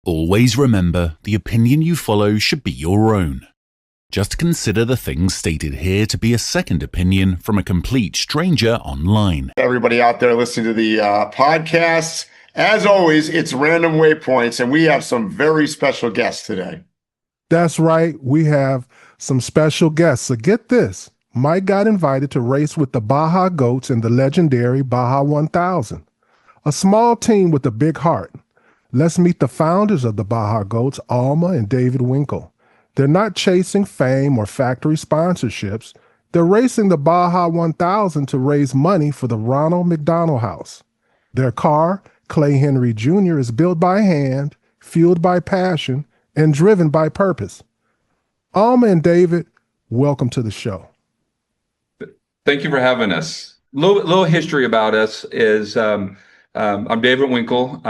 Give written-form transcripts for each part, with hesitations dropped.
Always remember, the opinion you follow should be your own. Just consider the things stated here to be a second opinion from a complete stranger online. Everybody out there listening to the podcast, as always, it's Random Waypoints, and we have some very special guests today. That's right. We have some special guests. So get this. Mike got invited to race with the Baja Goats in the legendary Baja 1000. A small team with a big heart. Let's meet the founders of the Baja Goats, Alma and David Winkel. They're not chasing fame or factory sponsorships. They're racing the Baja 1000 to raise money for the Ronald McDonald House. Their car, Clay Henry Jr., is built by hand, fueled by passion, and driven by purpose. Alma and David, welcome to the show. Thank you for having us. Little history about us is I'm David Winkel.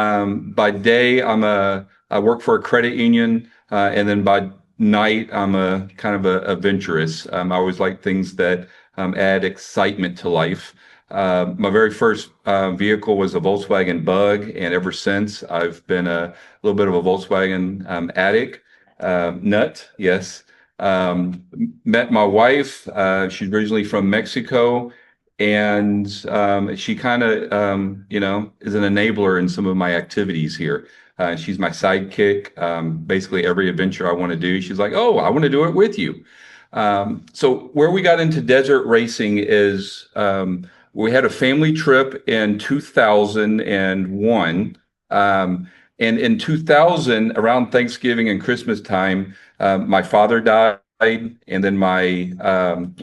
By day, I work for a credit union, and then by night, I'm a kind of a adventurous. I always like things that add excitement to life. My very first vehicle was a Volkswagen Bug, and ever since I've been a little bit of a Volkswagen addict, nut, yes. Met my wife. She's originally from Mexico, and she kind of, is an enabler in some of my activities here. She's my sidekick. Basically, every adventure I want to do, she's like, "Oh, I want to do it with you." So where we got into desert racing is we had a family trip in 2001. And in 2000, around Thanksgiving and Christmas time, my father died, and then my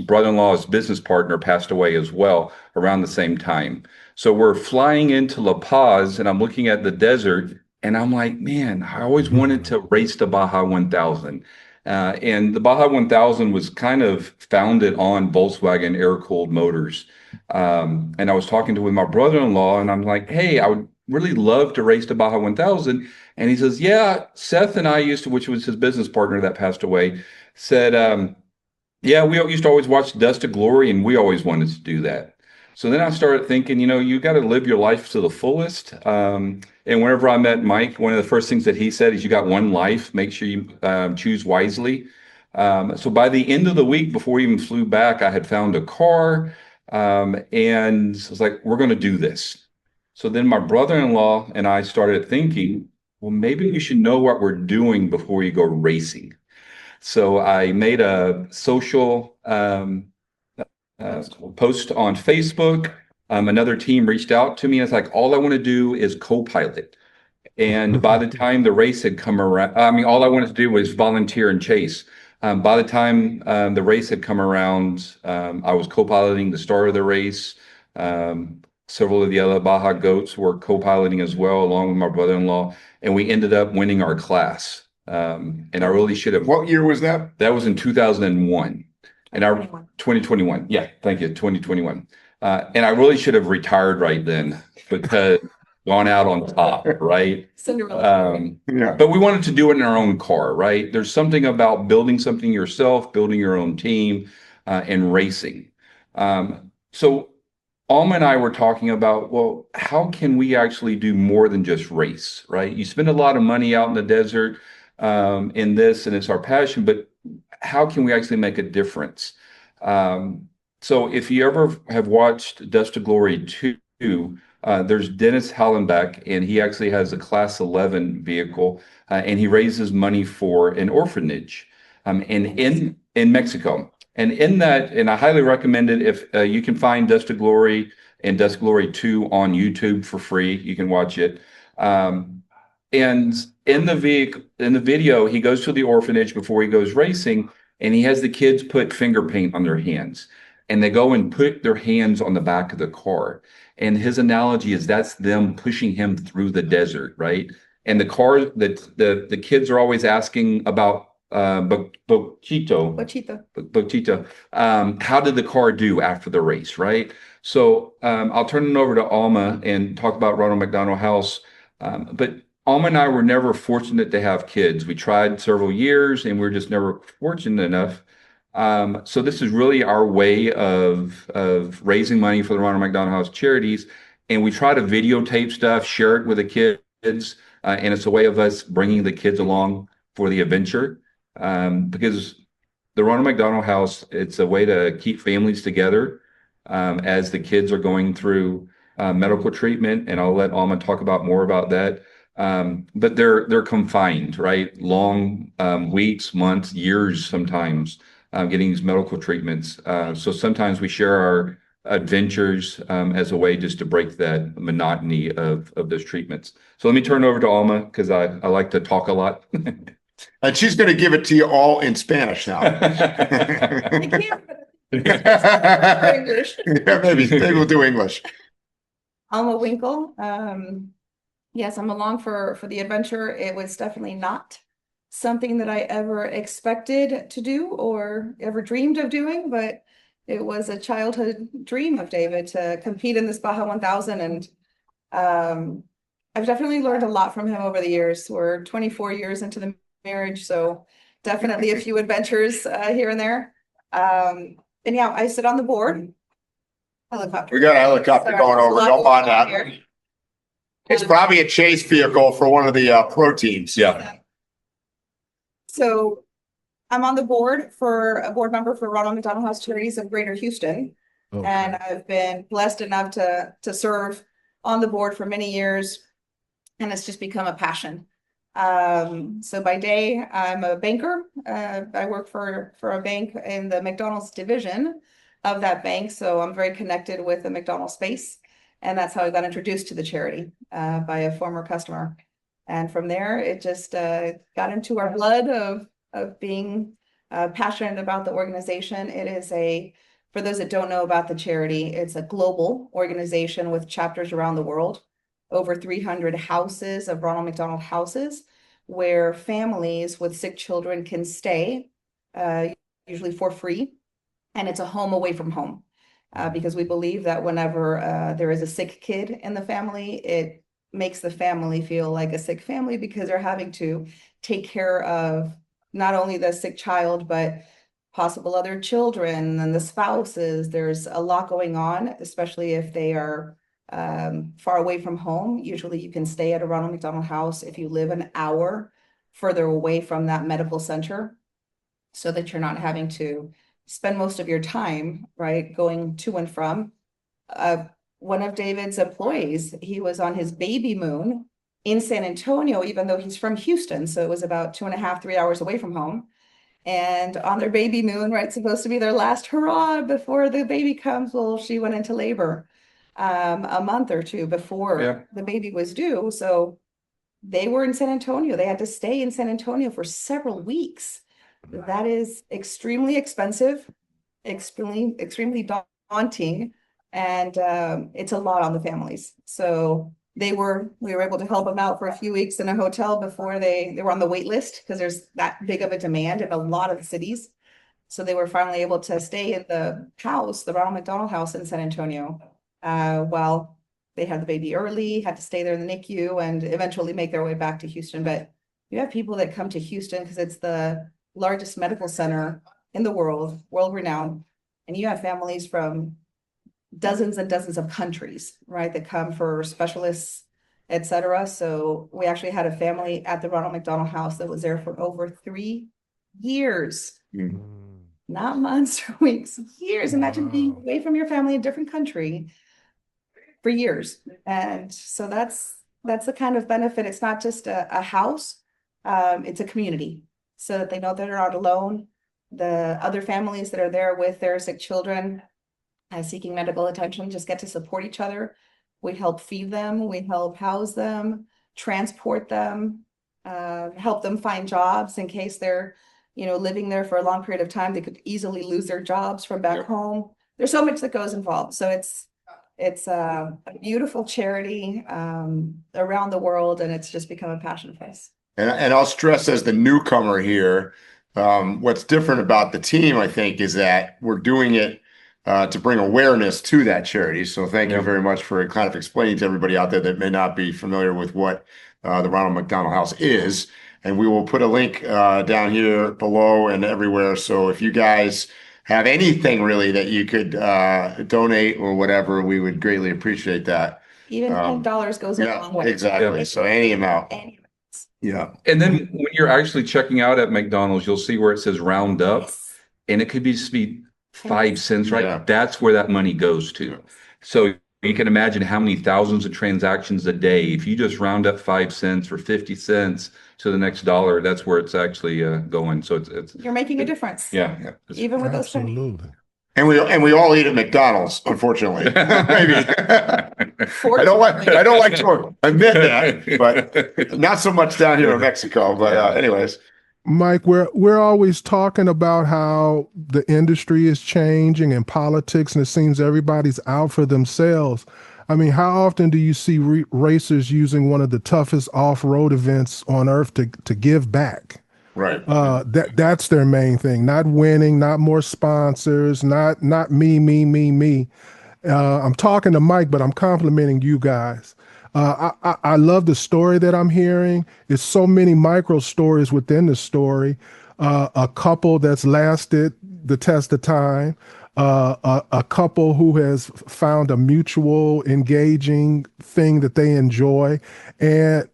brother-in-law's business partner passed away as well around the same time. So we're flying into La Paz, and I'm looking at the desert, and I'm like, man, I always wanted to race the Baja 1000. And the Baja 1000 was kind of founded on Volkswagen air-cooled motors. And I was talking with my brother-in-law, and I'm like, hey, I would really love to race the Baja 1000. And he says, yeah, Seth and I used to, which was his business partner that passed away, said, yeah, we used to always watch Dust to Glory, and we always wanted to do that. So then I started thinking, you got to live your life to the fullest. And whenever I met Mike, one of the first things that he said is, you got one life, make sure you choose wisely. So by the end of the week, before we even flew back, I had found a car, and I was like, we're going to do this. So then my brother-in-law and I started thinking, well, maybe we should know what we're doing before you go racing. So I made a social post on Facebook. Another team reached out to me, and it's like, all I want to do is co-pilot. And by the time the race had come around, all I wanted to do was volunteer and chase. By the time the race had come around, I was co-piloting the start of the race. Several of the other Baja Goats were co-piloting as well, along with my brother-in-law, and we ended up winning our class. And I really should have. What year was that? That was in 2001. And our 2021. Yeah, thank you, 2021. And I really should have retired right then, because gone out on top, right? Cinderella. Yeah. But we wanted to do it in our own car, right? There's something about building something yourself, building your own team, and racing. So Alma and I were talking about, well, how can we actually do more than just race, right? You spend a lot of money out in the desert in this, and it's our passion, but how can we actually make a difference? So if you ever have watched Dust to Glory 2, there's Dennis Hallenbeck, and he actually has a Class 11 vehicle, and he raises money for an orphanage in Mexico. And in that, and I highly recommend it, if you can find Dust to Glory and Dust to Glory 2 on YouTube for free, you can watch it. And in the video, he goes to the orphanage before he goes racing, and he has the kids put finger paint on their hands, and they go and put their hands on the back of the car. And his analogy is that's them pushing him through the desert, right? And the car that the kids are always asking about Bochito. How did the car do after the race, right? So I'll turn it over to Alma and talk about Ronald McDonald House. But Alma and I were never fortunate to have kids. We tried several years, and we were just never fortunate enough. So this is really our way of raising money for the Ronald McDonald House charities. And we try to videotape stuff, share it with the kids. And it's a way of us bringing the kids along for the adventure, because the Ronald McDonald House, it's a way to keep families together as the kids are going through medical treatment. And I'll let Alma talk about more about that. But they're confined, right? Long weeks, months, years, sometimes getting these medical treatments. So sometimes we share our adventures as a way just to break that monotony of those treatments. So let me turn it over to Alma, because I like to talk a lot. And she's going to give it to you all in Spanish now. I can't. English. Yeah, maybe we'll do English. Alma Winkel. Yes, I'm along for the adventure. It was definitely not something that I ever expected to do or ever dreamed of doing, but it was a childhood dream of David to compete in this Baja 1000. And I've definitely learned a lot from him over the years. We're 24 years into the marriage, so definitely a few adventures here and there. And yeah, I sit on the board. Helicopter. We got a helicopter going over. Don't mind that. Here. It's probably a chase vehicle for one of the pro teams. Yeah. So I'm on the board for a board member for Ronald McDonald House Charities of Greater Houston. Okay. And I've been blessed enough to serve on the board for many years, and it's just become a passion. So by day, I'm a banker. I work for a bank in the McDonald's division of that bank. So I'm very connected with the McDonald's space. And that's how I got introduced to the charity by a former customer. And from there, it just got into our blood of being passionate about the organization. It is for those that don't know about the charity, it's a global organization with chapters around the world. Over 300 houses of Ronald McDonald houses where families with sick children can stay, usually for free. And it's a home away from home, because we believe that whenever there is a sick kid in the family, it makes the family feel like a sick family, because they're having to take care of not only the sick child, but possible other children and the spouses. There's a lot going on, especially if they are far away from home. Usually you can stay at a Ronald McDonald House if you live an hour further away from that medical center, so that you're not having to spend most of your time, right, going to and from. One of David's employees, he was on his baby moon in San Antonio, even though he's from Houston. So it was about 2.5, 3 hours away from home. And on their baby moon, right, supposed to be their last hurrah before the baby comes. Well, she went into labor a month or two before the baby was due. So they were in San Antonio. They had to stay in San Antonio for several weeks. That is extremely expensive, extremely daunting, and it's a lot on the families. So we were able to help them out for a few weeks in a hotel before they were on the wait list, because there's that big of a demand in a lot of the cities. So they were finally able to stay in the house, the Ronald McDonald House in San Antonio, while they had the baby early, had to stay there in the NICU, and eventually make their way back to Houston. But you have people that come to Houston because it's the largest medical center in the world, world-renowned, and you have families from dozens and dozens of countries, right, that come for specialists, etc. So we actually had a family at the Ronald McDonald House that was there for over 3 years, not months or weeks, years. Imagine being away from your family in a different country for years. And so that's the kind of benefit. It's not just a house, it's a community, so that they know they're not alone. The other families that are there with their sick children seeking medical attention just get to support each other. We help feed them, we help house them, transport them, help them find jobs in case they're, living there for a long period of time. They could easily lose their jobs from back home. There's so much that goes involved. So it's a beautiful charity around the world, and it's just become a passion for us. And I'll stress, as the newcomer here, what's different about the team, I think, is that we're doing it to bring awareness to that charity. So thank you very much for kind of explaining to everybody out there that may not be familiar with what the Ronald McDonald House is. And we will put a link down here below and everywhere. So if you guys have anything really that you could donate or whatever, we would greatly appreciate that. Even $10 goes a long way. Exactly. Yeah. So any amount. Yeah. And then when you're actually checking out at McDonald's, you'll see where it says round up, and it could just be 5 cents, right? Yeah. That's where that money goes to. So you can imagine how many thousands of transactions a day. If you just round up 5 cents or 50 cents to the next dollar, that's where it's actually going. So it's You're making a difference. yeah. Even with those pennies. Absolutely. And we all eat at McDonald's, unfortunately. Maybe. I don't like to admit that, but not so much down here in Mexico. But anyways. Mike, we're always talking about how the industry is changing and politics, and it seems everybody's out for themselves. I mean, how often do you see racers using one of the toughest off-road events on earth to give back? Right. That's their main thing. Not winning, not more sponsors, not me. I'm talking to Mike, but I'm complimenting you guys. I love the story that I'm hearing. It's so many micro stories within the story. A couple that's lasted the test of time. A couple who has found a mutual engaging thing that they enjoy and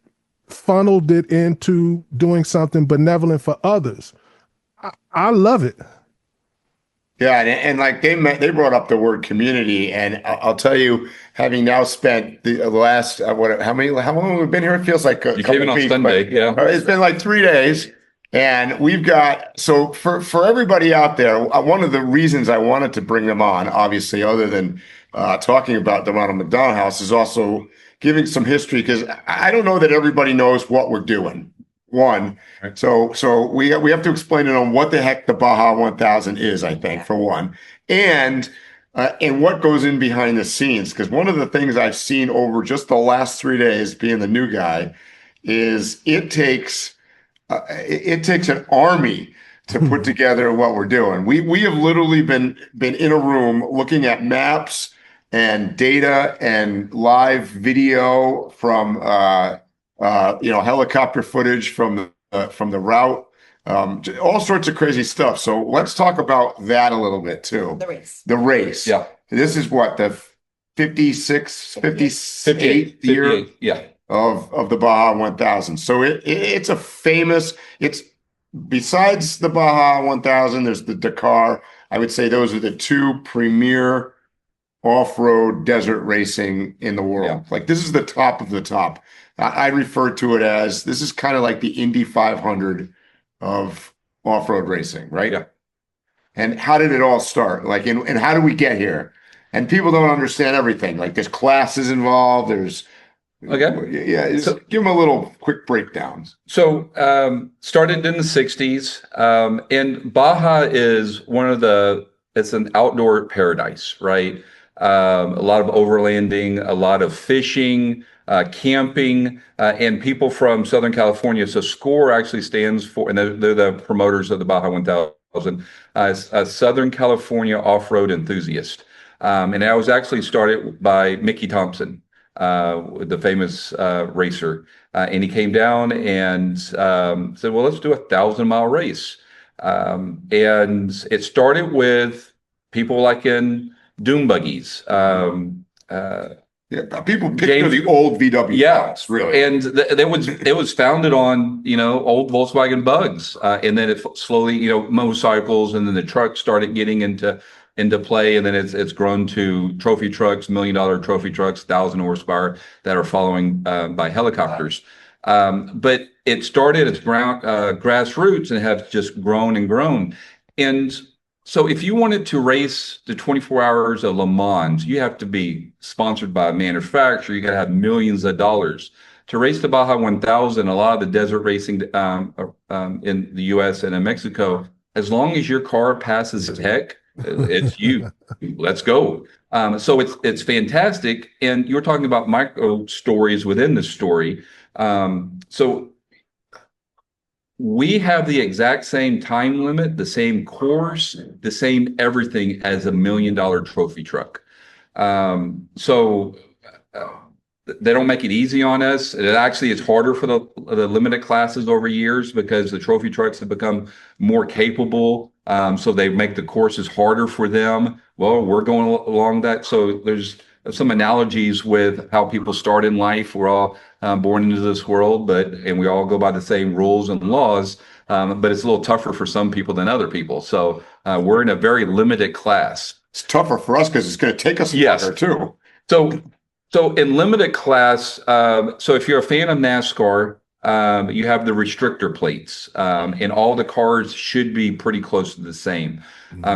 funneled it into doing something benevolent for others. I love it. Yeah, and like they brought up the word community, and I'll tell you, having now spent the last how long have we been here? It feels like you came in on Sunday, yeah. It's been like 3 days, and we've got for everybody out there. One of the reasons I wanted to bring them on, obviously, other than talking about the Ronald McDonald House, is also giving some history, because I don't know that everybody knows what we're doing. One, so we have to explain it on what the heck the Baja 1000 is, I think, for one, and what goes in behind the scenes. Because one of the things I've seen over just the last 3 days, being the new guy, is it takes an army to put together what we're doing. We have literally been in a room looking at maps and data and live video from helicopter footage from the route, all sorts of crazy stuff. So let's talk about that a little bit too. The race. Yeah. This is what, the 58th year of the Baja 1000. So it's a famous, besides the Baja 1000, there's the Dakar. I would say those are the two premier off-road desert racing in the world. Yeah. Like, this is the top of the top. I refer to it as, this is kind of like the Indy 500 of off-road racing, right? Yeah. And how did it all start? Like, and how did we get here? And people don't understand everything. Like, there's classes involved. There's give them a little quick breakdown. So started in the 60s, and Baja is it's an outdoor paradise, right? A lot of overlanding, a lot of fishing, camping, and people from Southern California. So SCORE actually stands for, and they're the promoters of the Baja 1000, a Southern California off-road enthusiast. And that was actually started by Mickey Thompson, the famous racer. And he came down and said, well, let's do 1,000-mile race. And it started with people like in dune buggies. People picture the old VW cars, really. And it was founded on, old Volkswagen Bugs. And then it slowly, motorcycles, and then the trucks started getting into play. And then it's grown to trophy trucks, $1 million trophy trucks, 1,000 horsepower that are following by helicopters. But it started its grassroots and have just grown and grown. And so if you wanted to race the 24 hours of Le Mans, you have to be sponsored by a manufacturer. You got to have millions of dollars. To race the Baja 1000, a lot of the desert racing in the U.S. and in Mexico, as long as your car passes tech, it's you. Let's go. So it's fantastic. And you're talking about micro stories within the story. So we have the exact same time limit, the same course, the same everything as a $1 million trophy truck. So they don't make it easy on us. It actually is harder for the limited classes over years because the trophy trucks have become more capable. So they make the courses harder for them. Well, we're going along that. So there's some analogies with how people start in life. We're all born into this world, and we all go by the same rules and laws, but it's a little tougher for some people than other people. So we're in a very limited class. It's tougher for us because it's going to take us longer too. So in limited class, so if you're a fan of NASCAR, you have the restrictor plates, and all the cars should be pretty close to the same.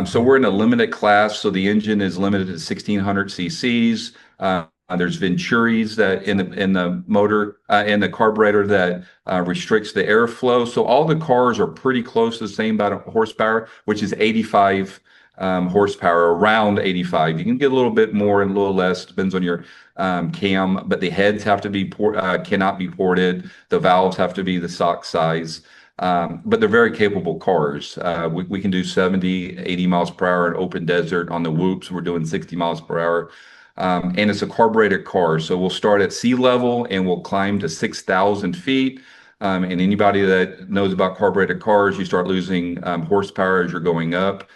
So we're in a limited class, so the engine is limited to 1,600 cc's. There's Venturis that in the motor in the carburetor that restricts the airflow. So all the cars are pretty close to the same about horsepower, which is 85 horsepower, around 85. You can get a little bit more and a little less, depends on your cam, but the heads have to be cannot be ported. The valves have to be the stock size. But they're very capable cars. We can do 70, 80 miles per hour in open desert. On the whoops, we're doing 60 miles per hour. And it's a carbureted car. So we'll start at sea level and we'll climb to 6,000 feet. And anybody that knows about carbureted cars, you start losing horsepower as you're going up.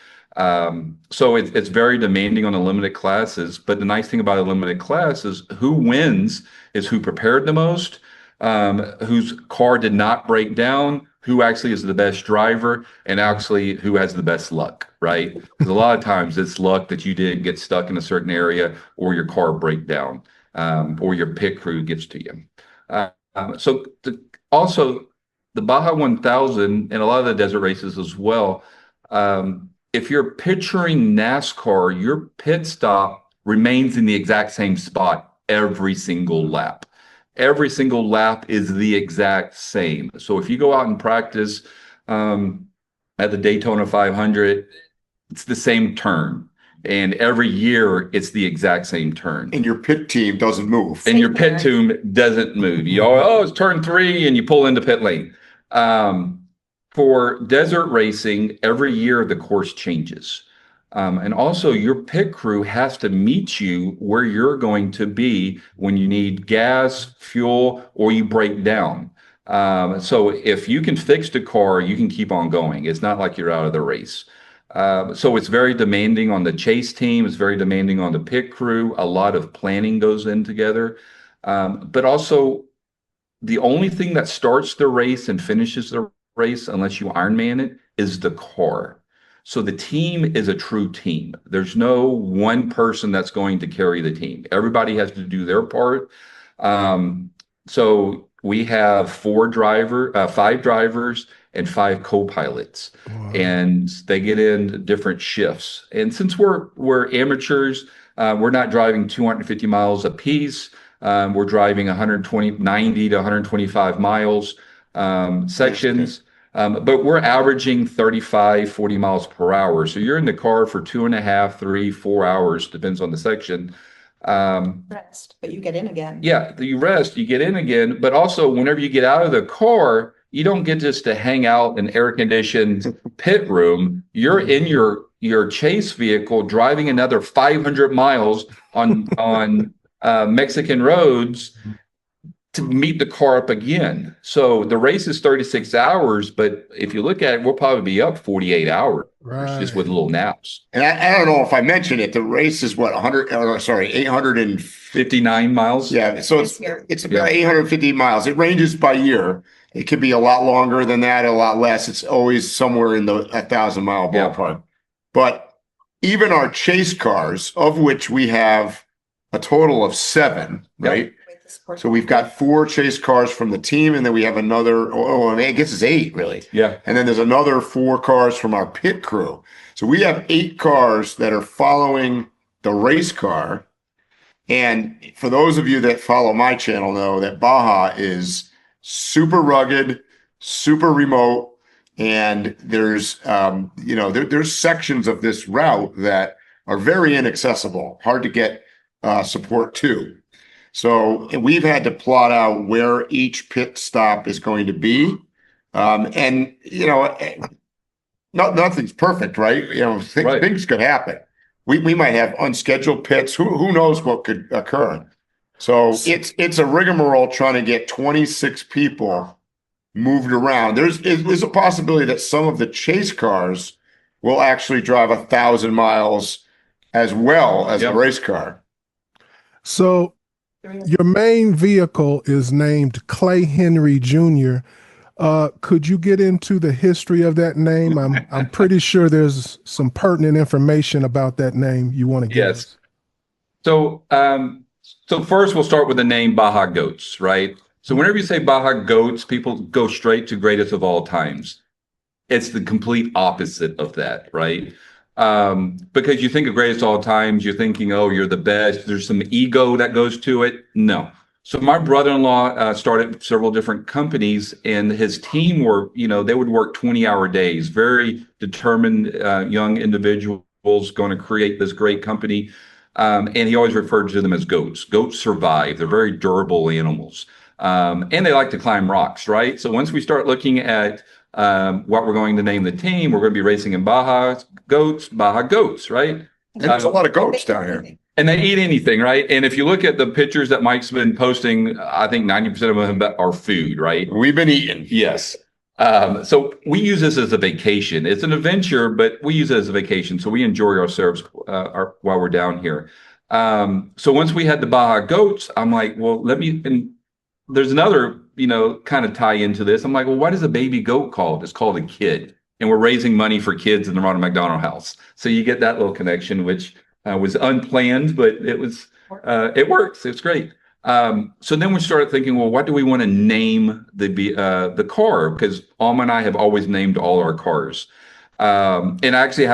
So it's very demanding on the limited classes. But the nice thing about a limited class is who wins is who prepared the most, whose car did not break down, who actually is the best driver, and actually who has the best luck, right? Because a lot of times it's luck that you didn't get stuck in a certain area or your car break down, or your pit crew gets to you. Also, the Baja 1000 and a lot of the desert races as well, if you're picturing NASCAR, your pit stop remains in the exact same spot every single lap. Every single lap is the exact same. So if you go out and practice at the Daytona 500, it's the same turn. And every year, it's the exact same turn. And your pit team doesn't move. And your pit team doesn't move. You go, it's turn 3, and you pull into pit lane. For desert racing, every year the course changes. And also your pit crew has to meet you where you're going to be when you need gas, fuel, or you break down. So if you can fix the car, you can keep on going. It's not like you're out of the race. So it's very demanding on the chase team. It's very demanding on the pit crew. A lot of planning goes in together. But also the only thing that starts the race and finishes the race, unless you Ironman it, is the car. So the team is a true team. There's no one person that's going to carry the team. Everybody has to do their part. So we have 5 drivers and 5 co-pilots. Wow. And they get in different shifts. And since we're amateurs, we're not driving 250 miles a piece. We're driving 90 to 125 miles sections. But we're averaging 35, 40 miles per hour. So you're in the car for 2.5, 3, 4 hours, depends on the section. Rest, but you get in again. Yeah, you rest, you get in again. But also, whenever you get out of the car, you don't get just to hang out in air-conditioned pit room. You're in your chase vehicle driving another 500 miles on Mexican roads to meet the car up again. So the race is 36 hours, but if you look at it, we'll probably be up 48 hours, right, just with little naps. And I don't know if I mentioned it, the race is what, 859 miles? Yeah, so it's about 850 miles. It ranges by year. It could be a lot longer than that, a lot less. It's always somewhere in the 1,000-mile ballpark. Yeah. But even our chase cars, of which we have a total of 7, right? So we've got 4 chase cars from the team, and then we have another, I guess it's 8 really. Yeah. And then there's another 4 cars from our pit crew. So we have 8 cars that are following the race car. And for those of you that follow my channel know that Baja is super rugged, super remote, and there's there's sections of this route that are very inaccessible, hard to get support to. So we've had to plot out where each pit stop is going to be. And, nothing's perfect, right? Things could happen. We might have unscheduled pits. Who knows what could occur? So it's a rigmarole trying to get 26 people moved around. There's a possibility that some of the chase cars will actually drive 1,000 miles as well as the race car. So your main vehicle is named Clay Henry Jr. Could you get into the history of that name? I'm pretty sure there's some pertinent information about that name you want to give us. So, so first we'll start with the name Baja Goats, right? So whenever you say Baja Goats, people go straight to greatest of all times. It's the complete opposite of that, right? Because you think of greatest of all times, you're thinking, oh, you're the best. There's some ego that goes to it. No. So my brother-in-law started several different companies, and his team were, they would work 20-hour days, very determined young individuals going to create this great company. And he always referred to them as goats. Goats survive. They're very durable animals. And they like to climb rocks, right? So once we start looking at what we're going to name the team, we're going to be racing in Baja Goats, right? There's a lot of goats down here. And they eat anything, right? And if you look at the pictures that Mike's been posting, I think 90% of them are food, right? We've been eating. Yes. So we use this as a vacation. It's an adventure, but we use it as a vacation. So we enjoy ourselves while we're down here. So once we had the Baja Goats, I'm like, well, and there's another, kind of tie into this. I'm like, well, what is a baby goat called? It's called a kid. And we're raising money for kids in the Ronald McDonald House. So you get that little connection, which was unplanned, but it works. It's great. So then we started thinking, well, what do we want to name the car? Because Alma and I have always named all our cars. And I actually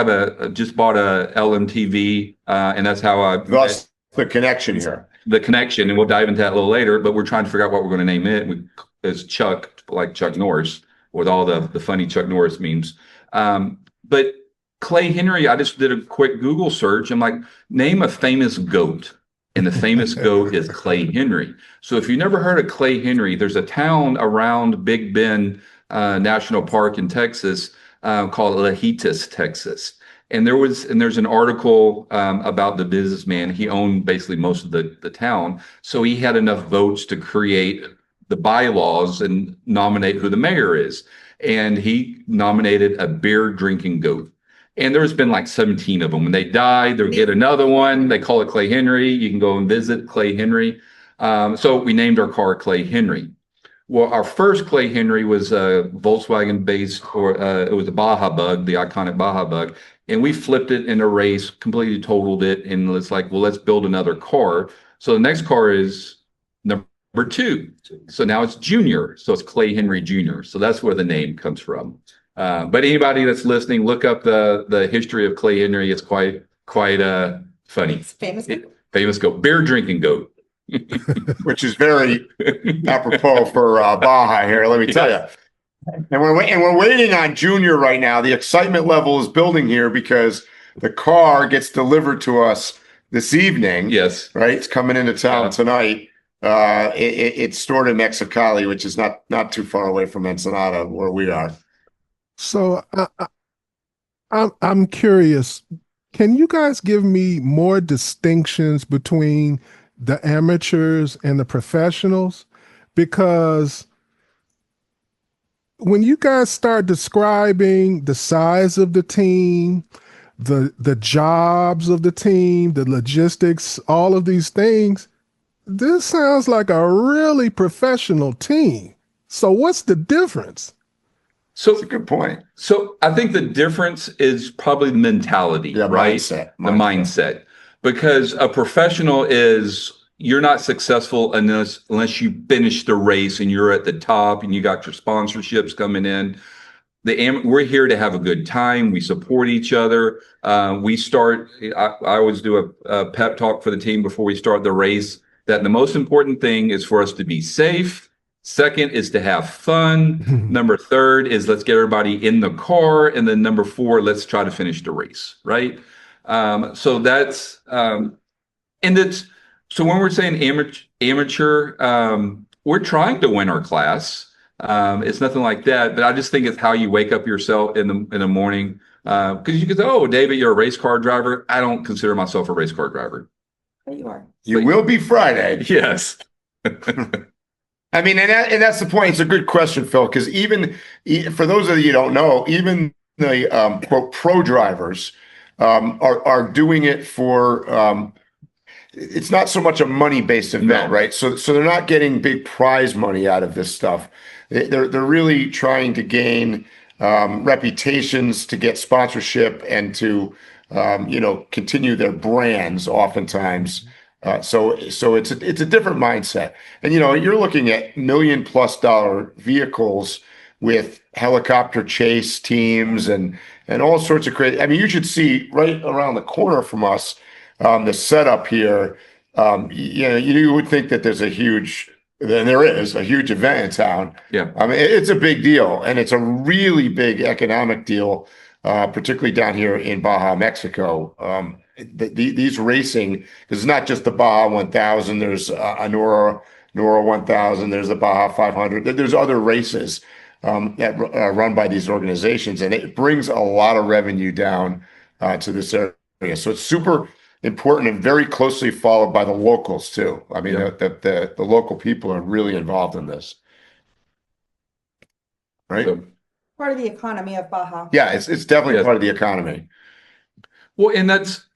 just bought a LMTV, and that's how Thus the connection here. The connection, and we'll dive into that a little later, but we're trying to figure out what we're going to name it. It's Chuck, like Chuck Norris, with all the funny Chuck Norris memes. But Clay Henry, I just did a quick Google search. I'm like, name a famous goat. And the famous goat is Clay Henry. So if you never heard of Clay Henry, there's a town around Big Bend National Park in Texas called Lajitas, Texas. And there's an article about the businessman. He owned basically most of the town. So he had enough votes to create the bylaws and nominate who the mayor is. And he nominated a beer drinking goat. And there's been like 17 of them. When they die, they'll get another one. They call it Clay Henry. You can go and visit Clay Henry. So we named our car Clay Henry. Well, our first Clay Henry was Volkswagen based, or it was a Baja Bug, the iconic Baja Bug. And we flipped it in a race, completely totaled it. And it's like, well, let's build another car. So the next car is number 2. So now it's Junior. So it's Clay Henry Jr. So that's where the name comes from. But anybody that's listening, look up the history of Clay Henry. It's quite funny. It's famous. Famous goat, beer drinking goat. Which is very apropos for Baja here, let me tell you. And we're waiting on Junior right now. The excitement level is building here because the car gets delivered to us this evening. Yes. Right? It's coming into town tonight. It's stored in Mexicali, which is not too far away from Ensenada, where we are. So I'm curious, can you guys give me more distinctions between the amateurs and the professionals? Because when you guys start describing the size of the team, the jobs of the team, the logistics, all of these things, this sounds like a really professional team. So what's the difference? So that's a good point. So I think the difference is probably the mentality, right? The mindset. Because a professional is, you're not successful unless you finish the race and you're at the top and you got your sponsorships coming in. We're here to have a good time. We support each other. I always do a pep talk for the team before we start the race, that the most important thing is for us to be safe. Second is to have fun. Number 3 is let's get everybody in the car. And then number 4, let's try to finish the race, right? So that's, so when we're saying amateur, we're trying to win our class. It's nothing like that, but I just think it's how you wake up yourself in the morning. Because you could say, oh, David, you're a race car driver. I don't consider myself a race car driver. But you are. You will be Friday. Yes. I mean, and that's the point. It's a good question, Phil, because even for those of you who don't know, even the pro drivers are doing it for it's not so much a money-based event, right? So they're not getting big prize money out of this stuff. They're really trying to gain reputations, to get sponsorship, and to continue their brands oftentimes. So it's a different mindset. And you're looking at $1 million+ vehicles with helicopter chase teams and all sorts of crazy. I mean, you should see right around the corner from us, the setup here. You would think that there's there is a huge event in town. Yeah. I mean, it's a big deal, and it's a really big economic deal, particularly down here in Baja, Mexico. These racing, it's not just the Baja 1000. There's a Nora 1000. There's the Baja 500. There's other races that run by these organizations, and it brings a lot of revenue down to this area. So it's super important and very closely followed by the locals too. I mean, the local people are really involved in this, right? So, Part of the economy of Baja. yeah, it's definitely part of the economy. well, and that's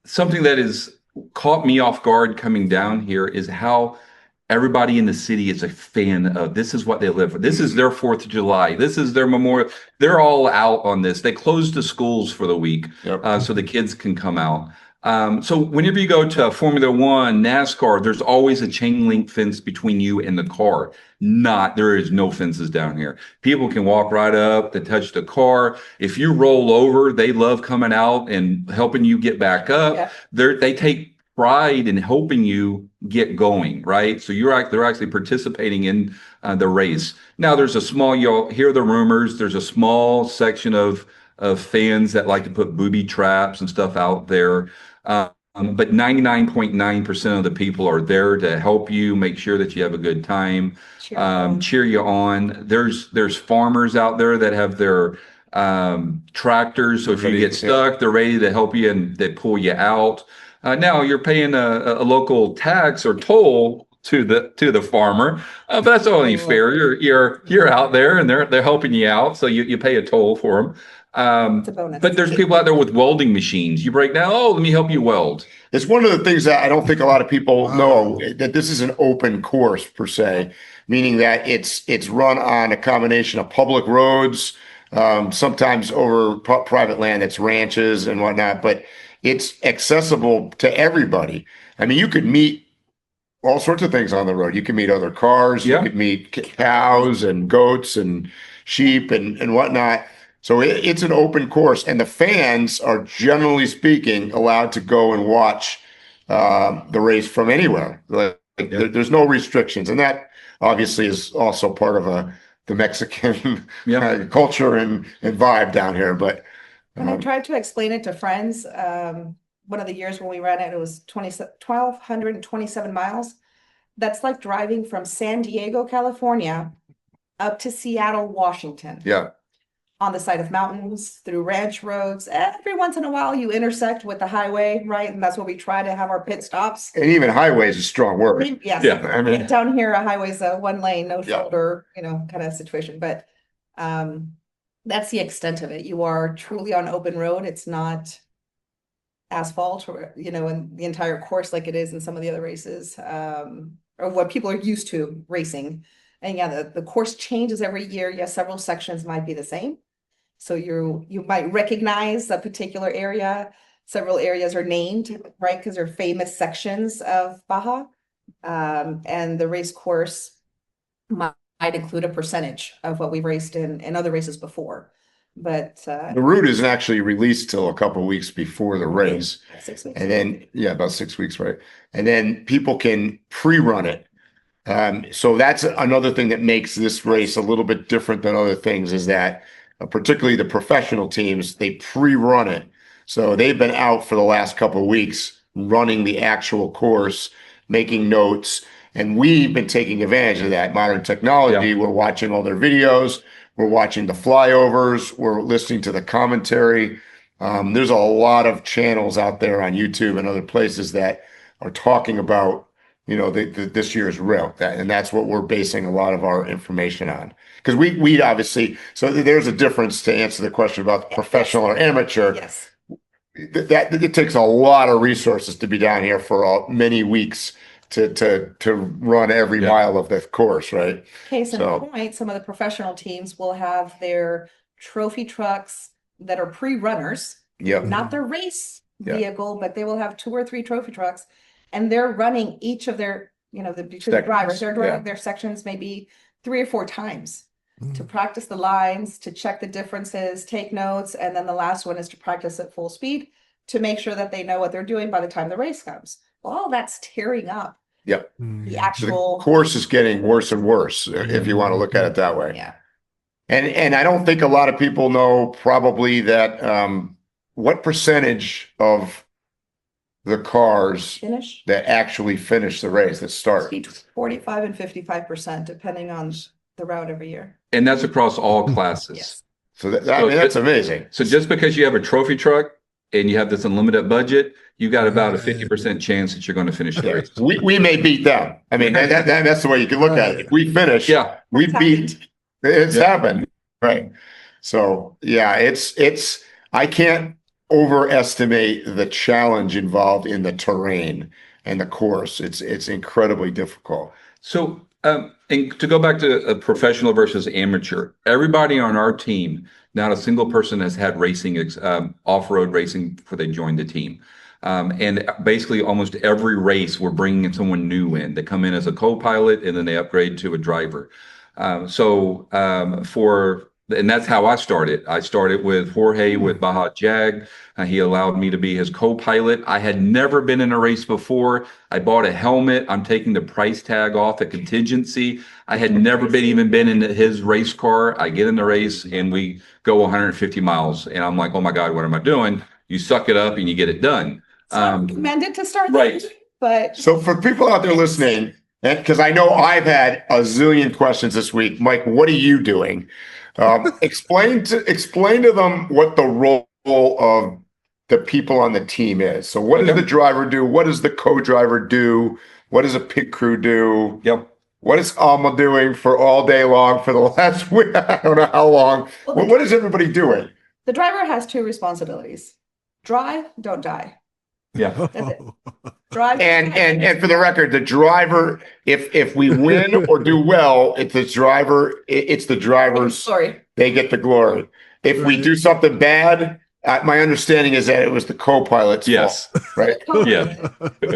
something that has caught me off guard coming down here is how everybody in the city is a fan of. This is what they live for. This is their 4th of July. This is their memorial. They're all out on this. They closed the schools for the week so the kids can come out. So whenever you go to Formula One, NASCAR, there's always a chain link fence between you and the car. There is no fences down here. People can walk right up to touch the car. If you roll over, they love coming out and helping you get back up. Yeah. They take pride in helping you get going, right? So they're actually participating in the race. Now you'll hear the rumors, there's a small section of fans that like to put booby traps and stuff out there. But 99.9% of the people are there to help you, make sure that you have a good time, cheer you on. There's farmers out there that have their tractors. So if you get stuck, they're ready to help you and they pull you out. Now you're paying a local tax or toll to the farmer, but that's only fair. You're out there and they're helping you out, so you pay a toll for them. It's a bonus. But there's people out there with welding machines. You break down, let me help you weld. It's one of the things that I don't think a lot of people know, that this is an open course per se, meaning that it's run on a combination of public roads, sometimes over private land that's ranches and whatnot, but it's accessible to everybody. I mean, you could meet all sorts of things on the road. You can meet other cars, you could meet cows and goats and sheep and whatnot. So it's an open course, and the fans are, generally speaking, allowed to go and watch the race from anywhere. There's no restrictions, and that obviously is also part of the Mexican culture and vibe down here. But when I tried to explain it to friends, one of the years when we ran it, it was 1,227 miles. That's like driving from San Diego, California, up to Seattle, Washington. Yeah. On the side of mountains, through ranch roads. Every once in a while you intersect with the highway, right? And that's what we try to have our pit stops. And even highway is a strong word. Yes. Yeah. I mean, down here, a highway's a one lane, no shoulder, kind of situation. But that's the extent of it. You are truly on open road. It's not asphalt or, in the entire course like it is in some of the other races, or what people are used to racing. And the course changes every year. Yes, several sections might be the same. So you might recognize a particular area. Several areas are named, right? Because they're famous sections of Baja. And the race course might include a percentage of what we've raced in other races before. But the route isn't actually released till a couple of weeks before the race. 6 weeks. And then, about 6 weeks, right? And then people can pre-run it. So that's another thing that makes this race a little bit different than other things, is that particularly the professional teams, they pre-run it. So they've been out for the last couple of weeks running the actual course, making notes, and we've been taking advantage of that modern technology. We're watching all their videos, we're watching the flyovers, we're listening to the commentary. There's a lot of channels out there on YouTube and other places that are talking about this year's route, and that's what we're basing a lot of our information on. Because we obviously, so there's a difference to answer the question about professional or amateur. Yes. that it takes a lot of resources to be down here for many weeks to run every mile of the course, right? Case in point, some of the professional teams will have their trophy trucks that are pre-runners, not their race vehicle, but they will have 2 or 3 trophy trucks, and they're running each of their, the drivers, they're running their sections maybe 3 or 4 times to practice the lines, to check the differences, take notes, and then the last one is to practice at full speed to make sure that they know what they're doing by the time the race comes. Well, all that's tearing up the actual so the course is getting worse and worse, if you want to look at it that way. Yeah. And I don't think a lot of people know probably that what percentage of the cars that actually finish the race that start? 45 and 55%, depending on the route every year. And that's across all classes. Yes. So that's amazing. So just because you have a trophy truck and you have this unlimited budget, you got about a 50% chance that you're going to finish the race. We may beat them. I mean, that's the way you can look at it. If we finish, we beat. It's happened, right? So it's. I can't overestimate the challenge involved in the terrain and the course. It's incredibly difficult. So, and to go back to a professional versus amateur, everybody on our team, not a single person has had racing, off-road racing before they joined the team. And basically almost every race, we're bringing in someone new in. They come in as a co-pilot and then they upgrade to a driver. And that's how I started. I started with Jorge with Baja Jag. He allowed me to be his co-pilot. I had never been in a race before. I bought a helmet. I'm taking the price tag off, the contingency. I had never been in his race car. I get in the race and we go 150 miles. And I'm like, oh my God, what am I doing? You suck it up and you get it done. Recommended to start right. But so for people out there listening, and because I know I've had a zillion questions this week, Mike, what are you doing? Explain to them what the role of the people on the team is. So what does the driver do? What does the co-driver do? What does a pit crew do? Yep. What is Alma doing for all day long for the last week? I don't know how long. What is everybody doing? The driver has 2 responsibilities. Drive, don't die. Yeah. That's it. Drive. And for the record, the driver, if we win or do well, it's the driver's glory. They get the glory. If we do something bad, my understanding is that it was the co-pilot's fault, right? Yeah.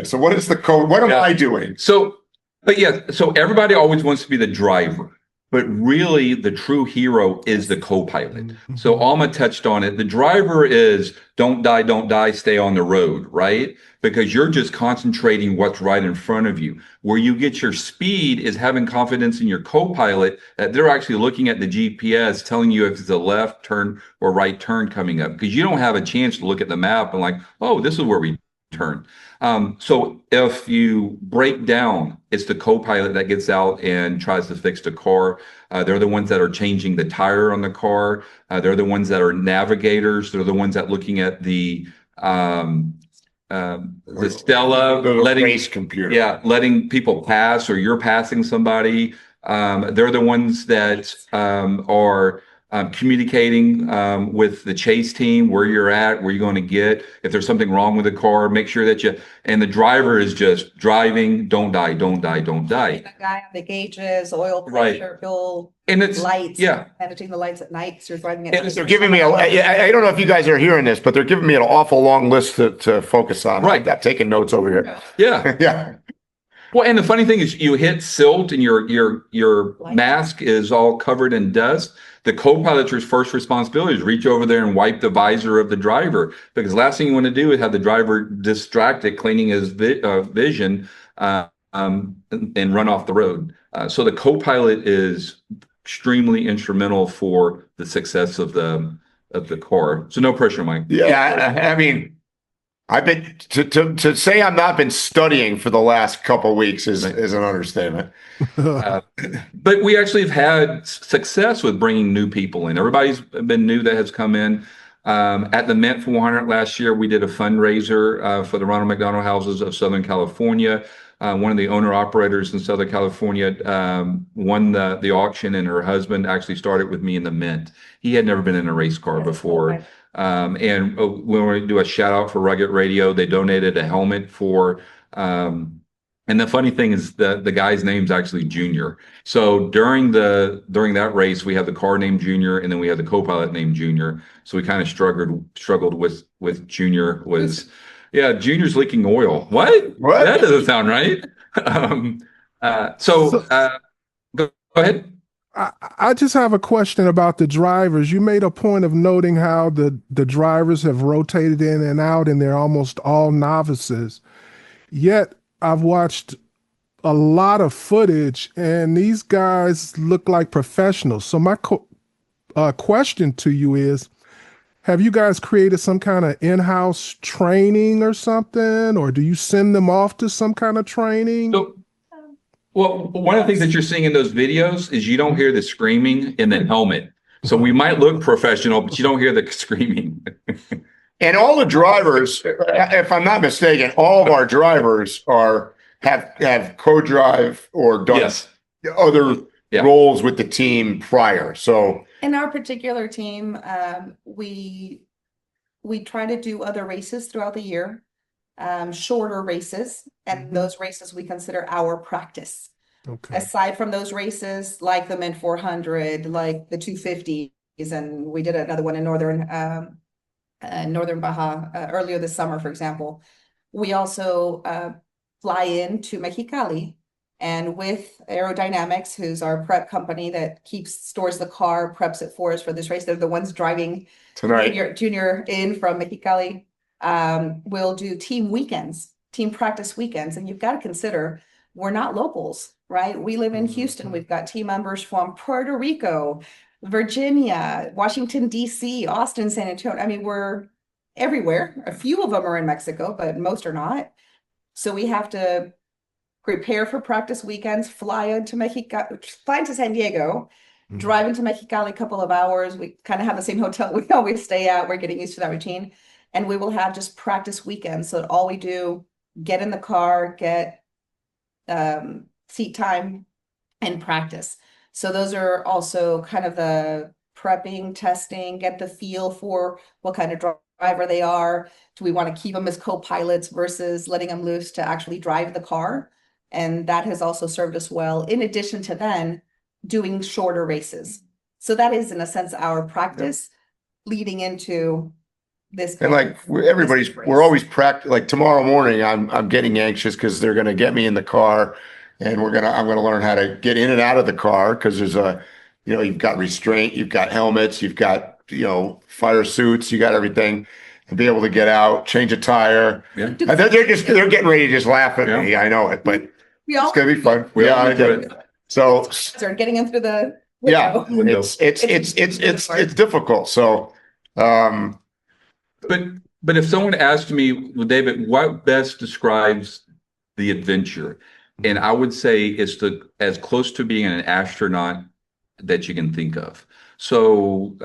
So what is what am I doing? So everybody always wants to be the driver, but really the true hero is the co-pilot. So Alma touched on it. The driver is don't die, stay on the road, right? Because you're just concentrating what's right in front of you. Where you get your speed is having confidence in your co-pilot that they're actually looking at the GPS, telling you if it's a left turn or right turn coming up, because you don't have a chance to look at the map and like, oh, this is where we turn. So if you break down, it's the co-pilot that gets out and tries to fix the car. They're the ones that are changing the tire on the car. They're the ones that are navigators. They're the ones that looking at the Stella, the race computer. Yeah, letting people pass or you're passing somebody. They're the ones that are communicating with the chase team, where you're at, where you're going to get. If there's something wrong with the car, make sure that and the driver is just driving, don't die. The guy on the gauges, oil pressure, fuel, and it's lights, managing the lights at night. So you're driving at night. They're giving me I don't know if you guys are hearing this, but they're giving me an awful long list to focus on. Right. I'm taking notes over here. Yeah. Yeah. Well, and the funny thing is you hit silt and your mask is all covered in dust. The co-pilot's first responsibility is reach over there and wipe the visor of the driver, because last thing you want to do is have the driver distracted, cleaning his vision and run off the road. So the co-pilot is extremely instrumental for the success of the car. So no pressure, Mike. Yeah, I mean, I've been to say I've not been studying for the last couple of weeks is an understatement. But we actually have had success with bringing new people in. Everybody's been new that has come in. At the Mint 400 last year, we did a fundraiser for the Ronald McDonald Houses of Southern California. One of the owner-operators in Southern California won the auction, and her husband actually started with me in the Mint. He had never been in a race car before. And when we do a shout out for Rugged Radio, they donated a helmet for, and the funny thing is the guy's name's actually Junior. So during that race, we had the car named Junior, and then we had the co-pilot named Junior. So we kind of struggled with Junior was, yeah, Junior's leaking oil. What? That doesn't sound right. Go ahead. I just have a question about the drivers. You made a point of noting how the drivers have rotated in and out, and they're almost all novices. Yet I've watched a lot of footage, and these guys look like professionals. So my question to you is, have you guys created some kind of in-house training or something, or do you send them off to some kind of training? Well, one of the things that you're seeing in those videos is you don't hear the screaming in the helmet. So we might look professional, but you don't hear the screaming. And all the drivers, if I'm not mistaken, all of our drivers have co-drive or done other roles with the team prior. So in our particular team, we try to do other races throughout the year. Shorter races, and those races we consider our practice. Okay. Aside from those races, like the Mint 400, like the 250s, and we did another one in northern Baja earlier this summer, for example. We also fly into Mexicali, and with Aerodynamics, who's our prep company that stores the car, preps it for us for this race. They're the ones driving tonight. Junior in from Mexicali. We'll do team practice weekends. And you've got to consider, we're not locals, right? We live in Houston. We've got team members from Puerto Rico, Virginia, Washington, D.C., Austin, San Antonio. I mean, we're everywhere. A few of them are in Mexico, but most are not. So we have to prepare for practice weekends, fly into San Diego, drive into Mexicali a couple of hours. We kind of have the same hotel we always stay at. We're getting used to that routine. And we will have just practice weekends. So all we do, get in the car, get seat time, and practice. So those are also kind of the prepping, testing, get the feel for what kind of driver they are. Do we want to keep them as co-pilots versus letting them loose to actually drive the car? And that has also served us well, in addition to then doing shorter races. So that is, in a sense, our practice leading into this. And like we're always like tomorrow morning, I'm getting anxious because they're going to get me in the car, and I'm going to learn how to get in and out of the car, because there's you've got restraint, you've got helmets, you've got, fire suits, you got everything, and be able to get out, change a tire. Yeah. And they're getting ready to just laugh at me. I know it, but it's going to be fun. I get it. So start getting in through the window. It's difficult. So, But if someone asked me, well, David, what best describes the adventure? And I would say it's as close to being an astronaut that you can think of. So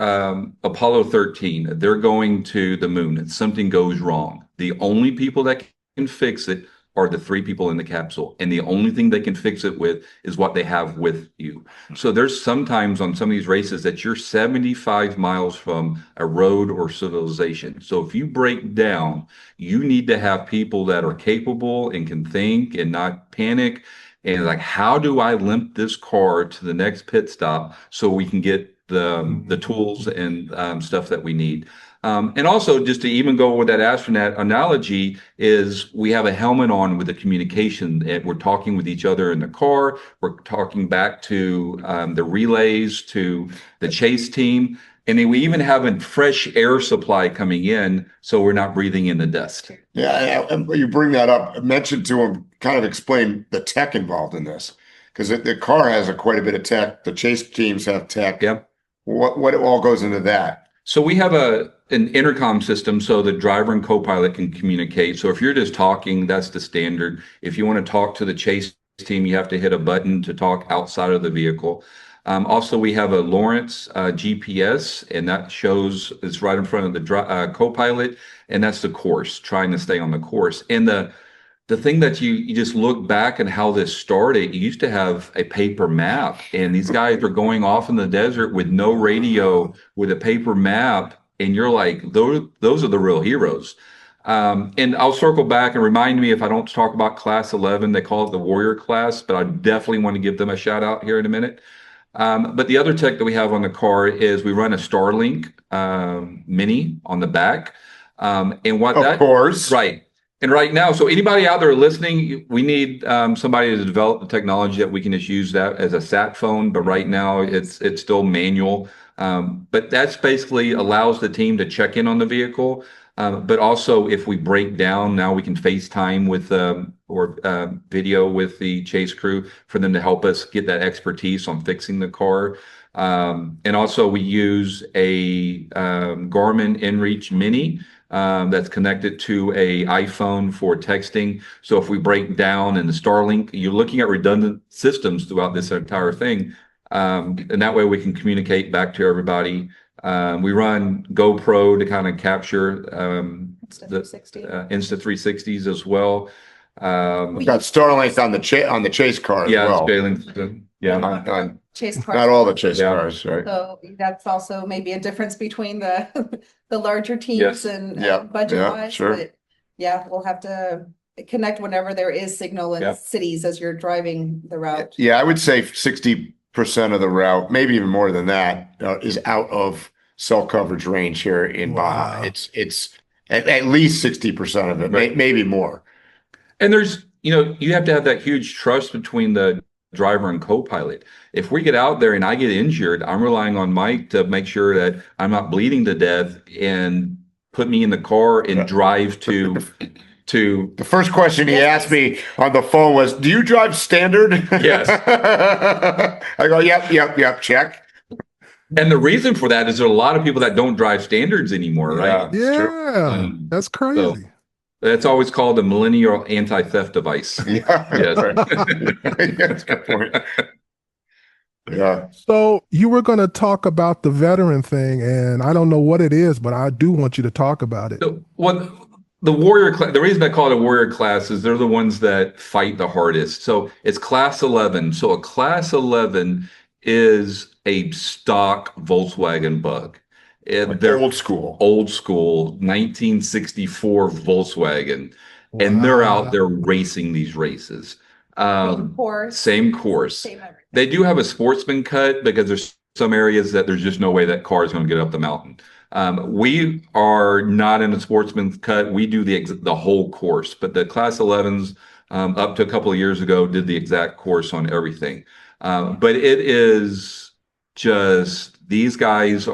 Apollo 13, they're going to the moon and something goes wrong. The only people that can fix it are the 3 people in the capsule. And the only thing they can fix it with is what they have with you. So there's sometimes on some of these races that you're 75 miles from a road or civilization. So if you break down, you need to have people that are capable and can think and not panic. And like, how do I limp this car to the next pit stop so we can get the tools and stuff that we need? And also, just to even go with that astronaut analogy, is we have a helmet on with the communication, and we're talking with each other in the car. We're talking back to the relays, to the chase team. And then we even have a fresh air supply coming in, so we're not breathing in the dust. Yeah, and you bring that up. I mentioned to him, kind of explain the tech involved in this, because the car has quite a bit of tech. The chase teams have tech. Yep. What all goes into that? So we have an intercom system so the driver and co-pilot can communicate. So if you're just talking, that's the standard. If you want to talk to the chase team, you have to hit a button to talk outside of the vehicle. Also, we have a Lawrence GPS, and that shows it's right in front of the co-pilot, and that's the course, trying to stay on the course. And the thing that you just look back and how this started, you used to have a paper map, and these guys are going off in the desert with no radio, with a paper map, and you're like, those are the real heroes. And I'll circle back and remind me if I don't talk about Class 11, they call it the Warrior class, but I definitely want to give them a shout out here in a minute. But the other tech that we have on the car is we run a Starlink Mini on the back. And what Of course. Right. And right now, so anybody out there listening, we need somebody to develop the technology that we can just use that as a sat phone. But right now, it's still manual. But that's basically allows the team to check in on the vehicle. But also, if we break down, now we can FaceTime with or video with the chase crew for them to help us get that expertise on fixing the car. And also, we use a Garmin InReach Mini. That's connected to a iPhone for texting. So if we break down in the Starlink, you're looking at redundant systems throughout this entire thing. And that way we can communicate back to everybody. We run GoPro to kind of capture the Insta360s as well. We've got Starlink on the chase car as well. Chase cars. Not all the chase cars, right? So that's also maybe a difference between the larger teams and budget wise. Sure. But yeah, we'll have to connect whenever there is signal in cities as you're driving the route. Yeah, I would say 60% of the route, maybe even more than that, is out of cell coverage range here in Baja. It's at least 60% of it, maybe more. And there's, you have to have that huge trust between the driver and co-pilot. If we get out there and I get injured, I'm relying on Mike to make sure that I'm not bleeding to death and put me in the car and drive to the first question he asked me on the phone was, do you drive standard? Yes. I go, yep, check. And the reason for that is there are a lot of people that don't drive standards anymore, right? Yeah, that's crazy. So that's always called a millennial anti-theft device. Yeah, yes. That's a good point. Yeah. So you were going to talk about the veteran thing, and I don't know what it is, but I do want you to talk about it. So, the warrior class, the reason I call it a warrior class is they're the ones that fight the hardest. So it's Class 11. So a Class 11 is a stock Volkswagen Bug. They're old school 1964 Volkswagen, and they're out there racing these races. Same course. They do have a sportsman cut because there's some areas that there's just no way that car is going to get up the mountain. We are not in a sportsman cut. We do the whole course, but the Class 11s up to a couple of years ago did the exact course on everything. But it is just, these guys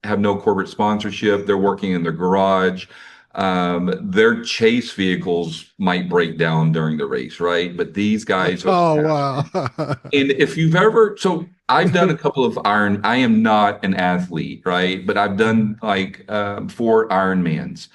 have no corporate sponsorship. They're working in their garage. Their chase vehicles might break down during the race, right? But these guys are. Wow. And if you've ever, so I've done a couple of I am not an athlete, right? But I've done like 4 Ironmans.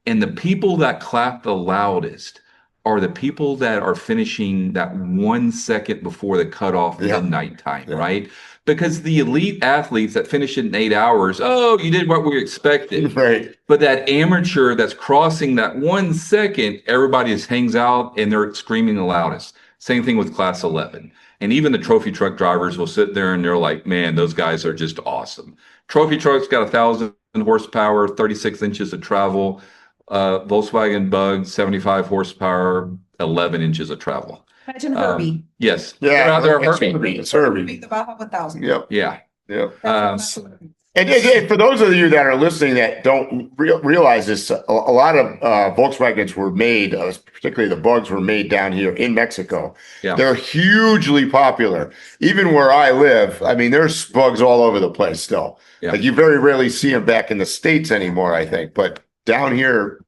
And the people that clap the loudest are the people that are finishing that 1 second before the cutoff midnight time, right? Because the elite athletes that finish it in 8 hours, you did what we expected. Right. But that amateur that's crossing that 1 second, everybody just hangs out and they're screaming the loudest. Same thing with Class 11. And even the trophy truck drivers will sit there and they're like, man, those guys are just awesome. Trophy truck's got 1,000 horsepower, 36 inches of travel. Volkswagen Bug, 75 horsepower, 11 inches of travel. Imagine Herbie. Yes. Yeah. Out there, Herbie. It's Herbie. The Baja 1000. Yep. Yeah. Yep. And for those of you that are listening that don't realize this, a lot of Volkswagens were made, particularly the Bugs were made down here in Mexico. Yeah. They're hugely popular. Even where I live, I mean, there's Bugs all over the place still. Yeah. Like you very rarely see them back in the States anymore, I think. But down here,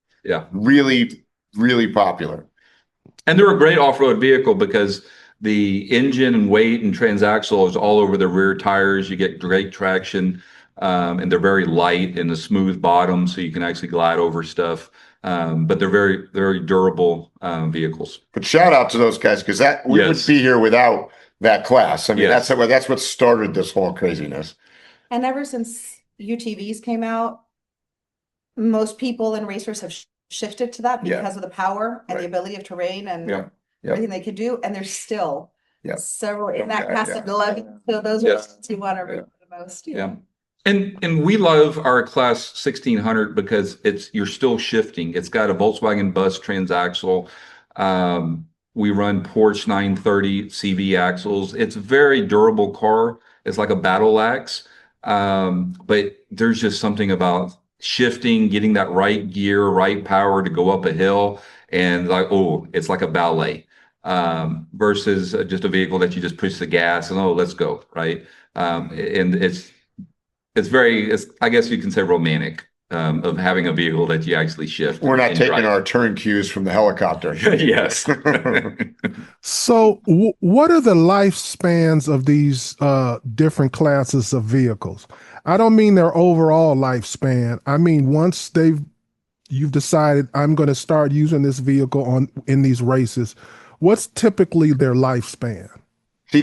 really, really popular. And they're a great off-road vehicle because the engine and weight and transaxle is all over the rear tires. You get great traction, and they're very light and a smooth bottom, so you can actually glide over stuff. But they're very, very durable vehicles. But shout out to those guys because we wouldn't be here without that class. I mean, that's what started this whole craziness. And ever since UTVs came out, most people and racers have shifted to that because of the power and the ability of terrain and everything they could do. And there's still several in that class of 11. So those are the ones you want to root for the most. Yeah. And we love our class 1600 because you're still shifting. It's got a Volkswagen bus transaxle. We run Porsche 930 CV axles. It's a very durable car. It's like a battle axe. But there's just something about shifting, getting that right gear, right power to go up a hill, and like, oh, it's like a ballet. Versus just a vehicle that you just push the gas and, oh, let's go, right? And it's I guess you can say romantic, of having a vehicle that you actually shift. We're not taking drive. our turn cues from the helicopter. Yes. So, what are the lifespans of these different classes of vehicles? I don't mean their overall lifespan. I mean, once you've decided I'm going to start using this vehicle in these races, what's typically their lifespan? See,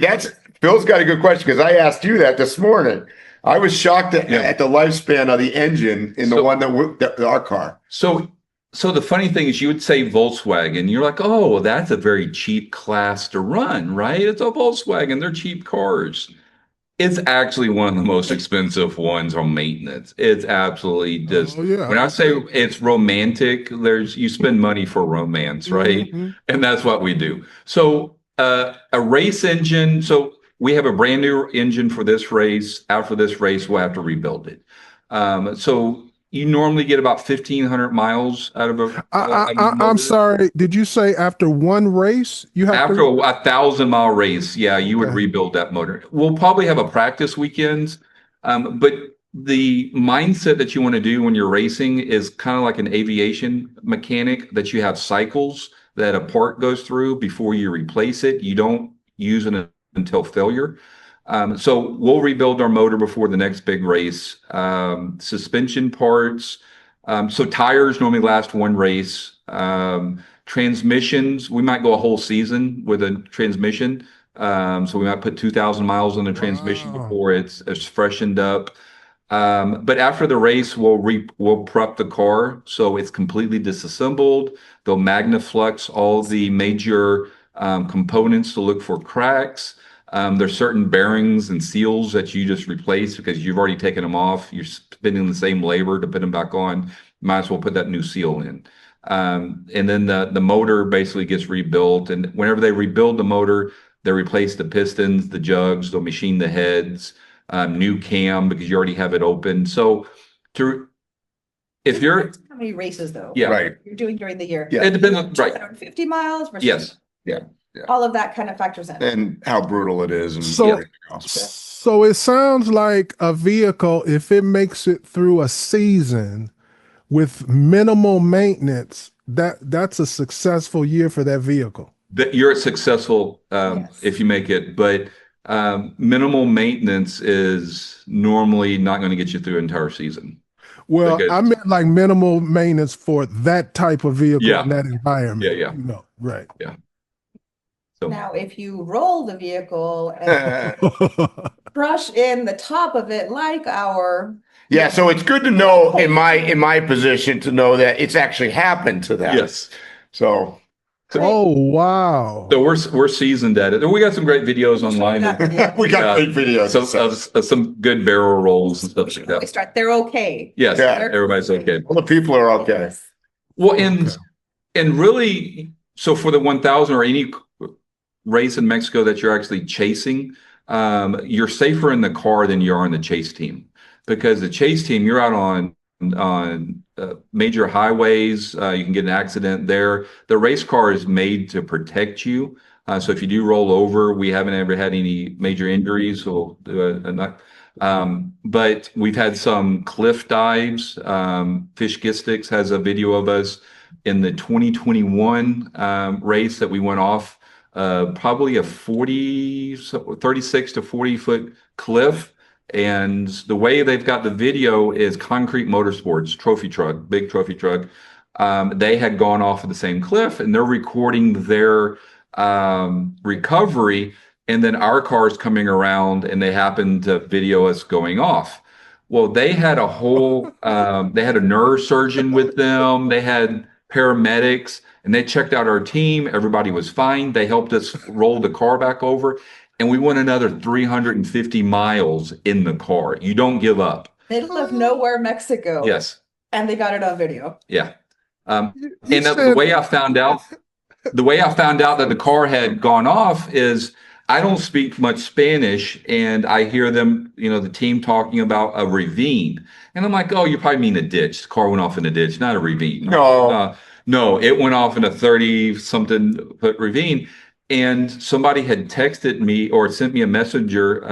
Phil's got a good question, because I asked you that this morning. I was shocked at the lifespan of the engine in the one that our car. So the funny thing is, you would say Volkswagen. You're like, oh, that's a very cheap class to run, right? It's a Volkswagen. They're cheap cars. It's actually one of the most expensive ones on maintenance. It's absolutely just, when I say it's romantic, you spend money for romance, right? Mm-hmm. And that's what we do. So a race engine, so we have a brand new engine for this race. After this race, we'll have to rebuild it. So you normally get about 1,500 miles out of a. I'm sorry. Did you say after one race you have after a 1,000-mile race? Yeah, you would rebuild that motor. We'll probably have a practice weekend, but the mindset that you want to do when you're racing is kind of like an aviation mechanic, that you have cycles that a part goes through before you replace it. You don't use it until failure. So we'll rebuild our motor before the next big race. Suspension parts. So tires normally last one race. Transmissions, we might go a whole season with a transmission. So we might put 2,000 miles on the transmission before it's freshened up. But after the race, we'll prep the car so it's completely disassembled. They'll magnaflux all the major components to look for cracks. There's certain bearings and seals that you just replace because you've already taken them off. You're spending the same labor to put them back on. Might as well put that new seal in. And then the motor basically gets rebuilt. And whenever they rebuild the motor, they replace the pistons, the jugs, they'll machine the heads, new cam because you already have it open. So if you're how many races though? Yeah, right. You're doing during the year. Yeah. It depends on 250 miles versus Yes. Yeah. all of that kind of factors in. And how brutal it is. And So it sounds like a vehicle, if it makes it through a season with minimal maintenance, that's a successful year for that vehicle. That you're successful if you make it, but minimal maintenance is normally not going to get you through an entire season. Well, I meant like minimal maintenance for that type of vehicle in that environment. Yeah. You know, right. Yeah. So Now, if you roll the vehicle and brush in the top of it like our yeah, so it's good to know in my position to know that it's actually happened to them. yes. So Oh, wow. So we're seasoned at it. And we got some great videos online. we got great videos. Some good barrel rolls and stuff like we that. start, they're okay. Yes, Yeah. everybody's okay. All the people are okay. Well, and really, so for the 1,000 or any race in Mexico that you're actually chasing, you're safer in the car than you are in the chase team, because the chase team, you're out on major highways. You can get an accident there. The race car is made to protect you. So if you do roll over, we haven't ever had any major injuries. So, but we've had some cliff dives. Fishgistics has a video of us in the 2021 race that we went off probably a 36 to 40 foot cliff. And the way they've got the video is Concrete Motorsports, trophy truck, big trophy truck. They had gone off of the same cliff, and they're recording their recovery. And then our car's coming around, and they happened to video us going off. Well, they had a whole, they had a neurosurgeon with them. They had paramedics, and they checked out our team. Everybody was fine. They helped us roll the car back over. And we went another 350 miles in the car. You don't give up. Middle of nowhere, Mexico. Yes. And they got it on video. Yeah. And said- the way I found out that the car had gone off is I don't speak much Spanish, and I hear them, the team talking about a ravine. And I'm like, oh, you probably mean a ditch. The car went off in a ditch, not a ravine. No, it went off in a 30-something foot ravine. And somebody had texted me or sent me a messenger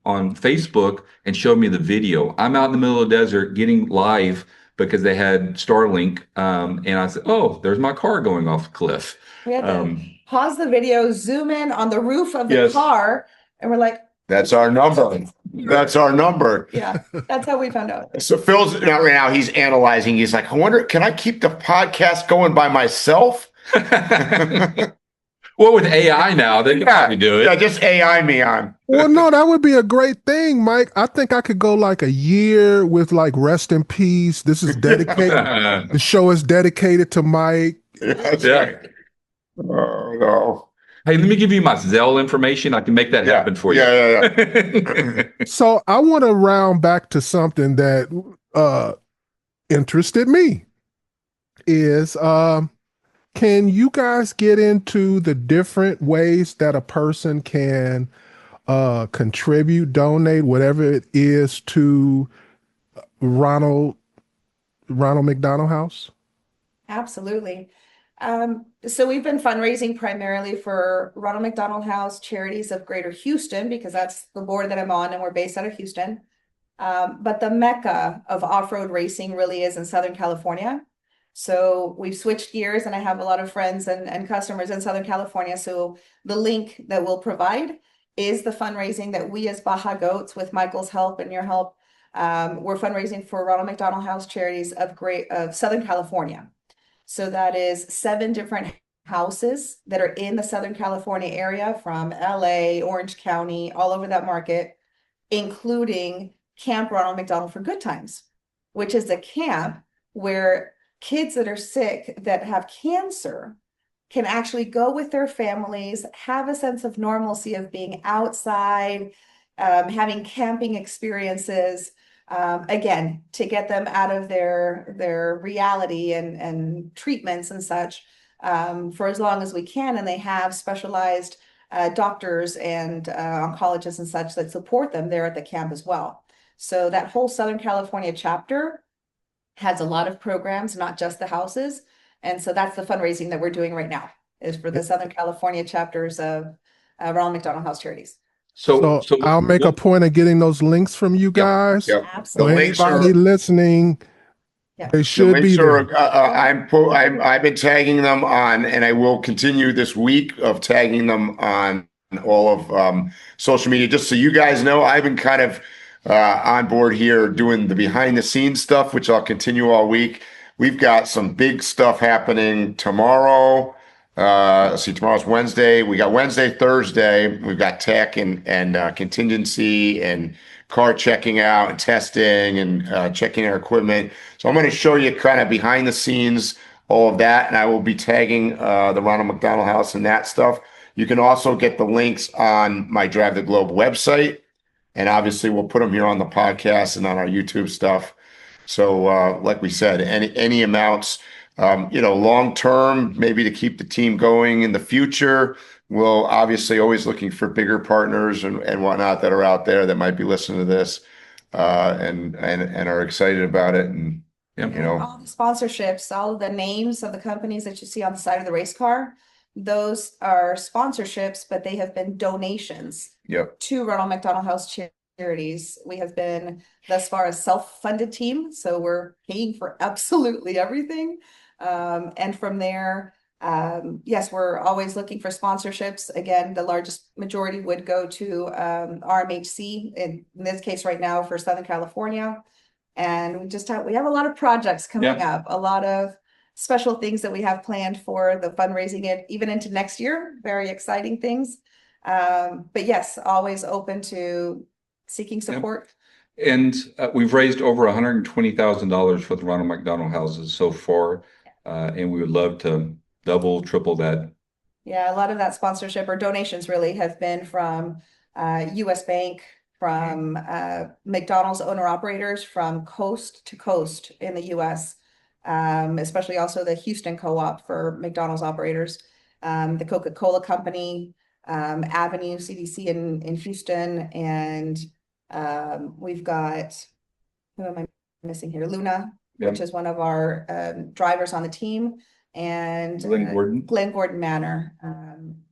on Facebook and showed me the video. I'm out in the middle of the desert getting live because they had Starlink. And I said, oh, there's my car going off the cliff. We had to pause the video, zoom in on the roof of the car, and we're like, that's our number. That's our number. Yeah, that's how we found out. So Phil's right now, he's analyzing. He's like, I wonder, can I keep the podcast going by myself? Well, with AI now, they can probably do it. Yeah, just AI me on. Well, no, that would be a great thing, Mike. I think I could go like a year with like rest in peace. This is dedicated. The show is dedicated to Mike. Yeah. Oh, no. Hey, let me give you my Zelle information. I can make that happen for you. Yeah. So I want to round back to something that interested me is can you guys get into the different ways that a person can contribute, donate, whatever it is to Ronald McDonald House? Absolutely. So we've been fundraising primarily for Ronald McDonald House Charities of Greater Houston, because that's the board that I'm on and we're based out of Houston. But the mecca of off-road racing really is in Southern California. So we've switched gears, and I have a lot of friends and customers in Southern California. So the link that we'll provide is the fundraising that we as Baja Goats, with Michael's help and your help, we're fundraising for Ronald McDonald House Charities of Southern California. So that is 7 different houses that are in the Southern California area, from LA, Orange County, all over that market, including Camp Ronald McDonald for Good Times, which is a camp where kids that are sick, that have cancer, can actually go with their families, have a sense of normalcy of being outside, having camping experiences, again, to get them out of their reality and treatments and such, for as long as we can. And they have specialized doctors and oncologists and such that support them there at the camp as well. So that whole Southern California chapter has a lot of programs, not just the houses. And so that's the fundraising that we're doing right now, is for the Southern California chapters of Ronald McDonald House Charities. So I'll make a point of getting those links from you guys. Yep. Absolutely. So anybody listening, they should be there. I've been tagging them on, and I will continue this week of tagging them on all of social media. Just so you guys know, I've been kind of on board here doing the behind the scenes stuff, which I'll continue all week. We've got some big stuff happening tomorrow. Let's see, tomorrow's Wednesday. We got Wednesday, Thursday. We've got tech and contingency and car checking out and testing and checking our equipment. So I'm going to show you kind of behind the scenes, all of that. And I will be tagging the Ronald McDonald House and that stuff. You can also get the links on my Drive the Globe website. And obviously we'll put them here on the podcast and on our YouTube stuff. So like we said, any amounts, long term, maybe to keep the team going in the future. We'll obviously always looking for bigger partners and whatnot that are out there that might be listening to this and are excited about it. And all the sponsorships, all of the names of the companies that you see on the side of the race car, those are sponsorships, but they have been donations to Ronald McDonald House Charities. We have been thus far a self-funded team, so we're paying for absolutely everything. And from there, yes, we're always looking for sponsorships. Again, the largest majority would go to RMHC, in this case right now for Southern California. And we have a lot of projects coming up, a lot of special things that we have planned for the fundraising even into next year. Very exciting things. But yes, always open to seeking support. And we've raised over $120,000 for the Ronald McDonald houses so far. And we would love to double, triple that. Yeah, a lot of that sponsorship or donations really have been from US Bank, from McDonald's owner-operators from coast to coast in the U.S., especially also the Houston Co-op for McDonald's operators, the Coca-Cola Company, Avenue CDC in Houston, and we've got, who am I missing here? Luna, which is one of our drivers on the team, and Glenn Gordon Manor,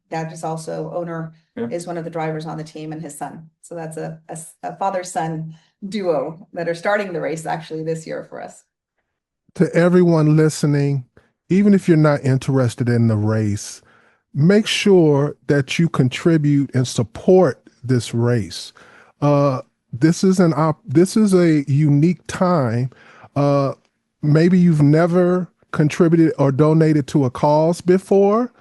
that is also owner, is one of the drivers on the team, and his son. So that's a father-son duo that are starting the race actually this year for us. To everyone listening, even if you're not interested in the race, make sure that you contribute and support this race. This is a unique time. Maybe you've never contributed or donated to a cause before,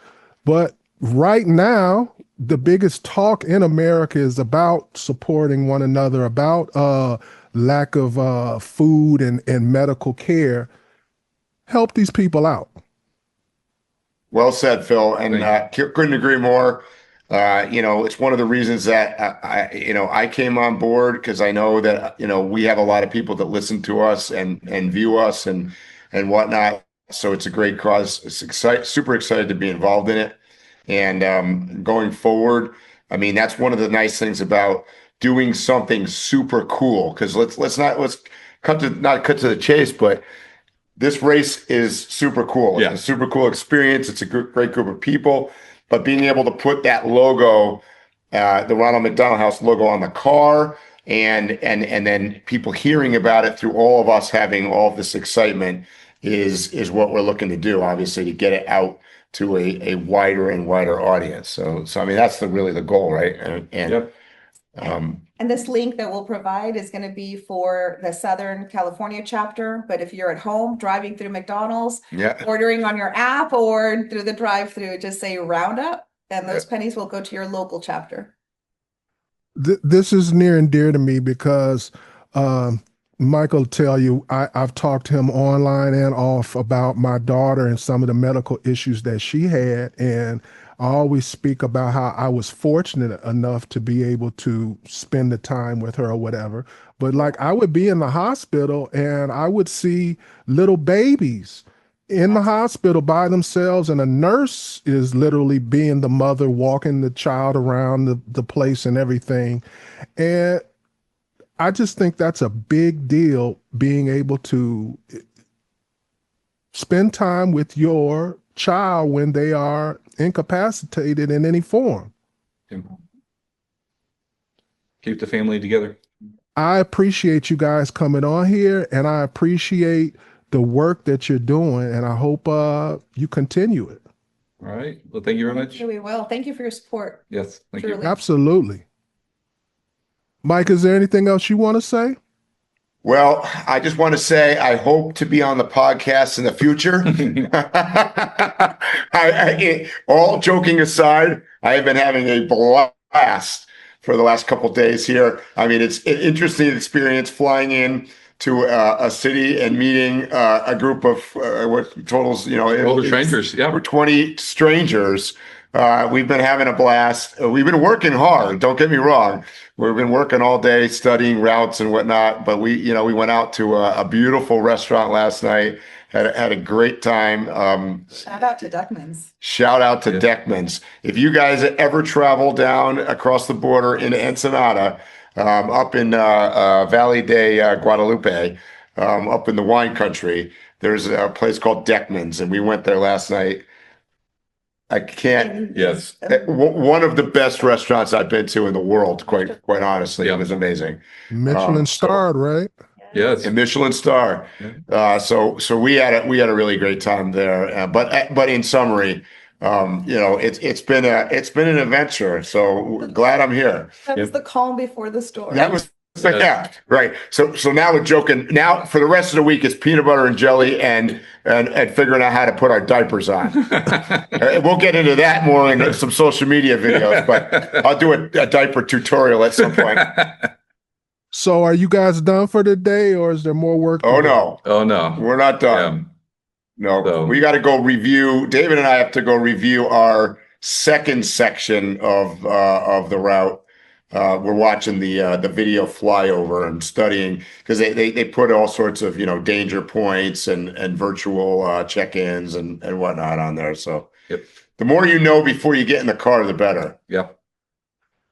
but right now, the biggest talk in America is about supporting one another, about lack of food and medical care. Help these people out. Well said, Phil, and couldn't agree more. It's one of the reasons that I came on board, because I know that we have a lot of people that listen to us and view us and whatnot. So it's a great cause. Super excited to be involved in it, and going forward, I mean, that's one of the nice things about doing something super cool. Because let's cut to the chase, but this race is super cool. It's a super cool experience. It's a great group of people. But being able to put that logo, the Ronald McDonald House logo, on the car, and then people hearing about it through all of us having all of this excitement is what we're looking to do, obviously, to get it out to a wider and wider audience. So I mean, that's really the goal, right? And this link that we'll provide is going to be for the Southern California chapter. But if you're at home driving through McDonald's, ordering on your app or through the drive-through, just say Roundup, and those pennies will go to your local chapter. This is near and dear to me because Michael will tell you, I've talked to him online and off about my daughter and some of the medical issues that she had. And I always speak about how I was fortunate enough to be able to spend the time with her or whatever. But like, I would be in the hospital and I would see little babies in the hospital by themselves, and a nurse is literally being the mother, walking the child around the place and everything. And I just think that's a big deal, being able to spend time with your child when they are incapacitated in any form. Keep the family together. I appreciate you guys coming on here, and I appreciate the work that you're doing, and I hope you continue it. All right. Well, thank you very much. We will. Thank you for your support. Yes. Thank you. Absolutely. Mike, is there anything else you want to say? Well, I just want to say I hope to be on the podcast in the future. All joking aside, I have been having a blast for the last couple of days here. I mean, it's an interesting experience flying in to a city and meeting a group of what totals, strangers. Yeah, we're 20 strangers. We've been having a blast. We've been working hard. Don't get me wrong. We've been working all day, studying routes and whatnot. But we went out to a beautiful restaurant last night. Had a great time. Shout out to Deckman's. Shout out to Deckman's. If you guys ever travel down across the border into Ensenada, up in Valle de Guadalupe, up in the wine country, there's a place called Deckman's, and we went there last night. I can't. Yes. One of the best restaurants I've been to in the world, quite honestly. It was amazing. Michelin starred, right? Yes. A Michelin star. So we had a really great time there. But in summary, it's been an adventure. So glad I'm here. That was the calm before the storm. That was. Yeah, right. So now we're joking. Now for the rest of the week, it's peanut butter and jelly and figuring out how to put our diapers on. We'll get into that more in some social media videos, but I'll do a diaper tutorial at some point. So are you guys done for the day, or is there more work? Oh no, we're not done. No, we got to go review. David and I have to go review our second section of the route. we're watching the video flyover and studying, because they put all sorts of, danger points and virtual check-ins and whatnot on there. So the more you know before you get in the car, the better. Yep.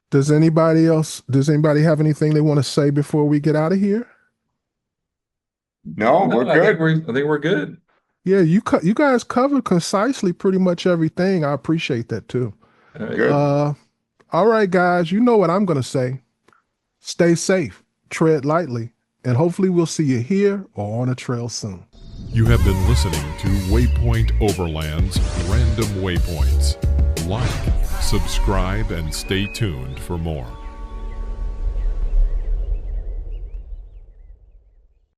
Does anybody have anything they want to say before we get out of here? No, we're good. I think we're good. Yeah, you guys covered concisely pretty much everything. I appreciate that too. All right. Good. All right, guys, you know what I'm going to say. Stay safe, tread lightly, and hopefully we'll see you here or on a trail soon. You have been listening to Waypoint Overland's Random Waypoints. Like, subscribe, and stay tuned for more.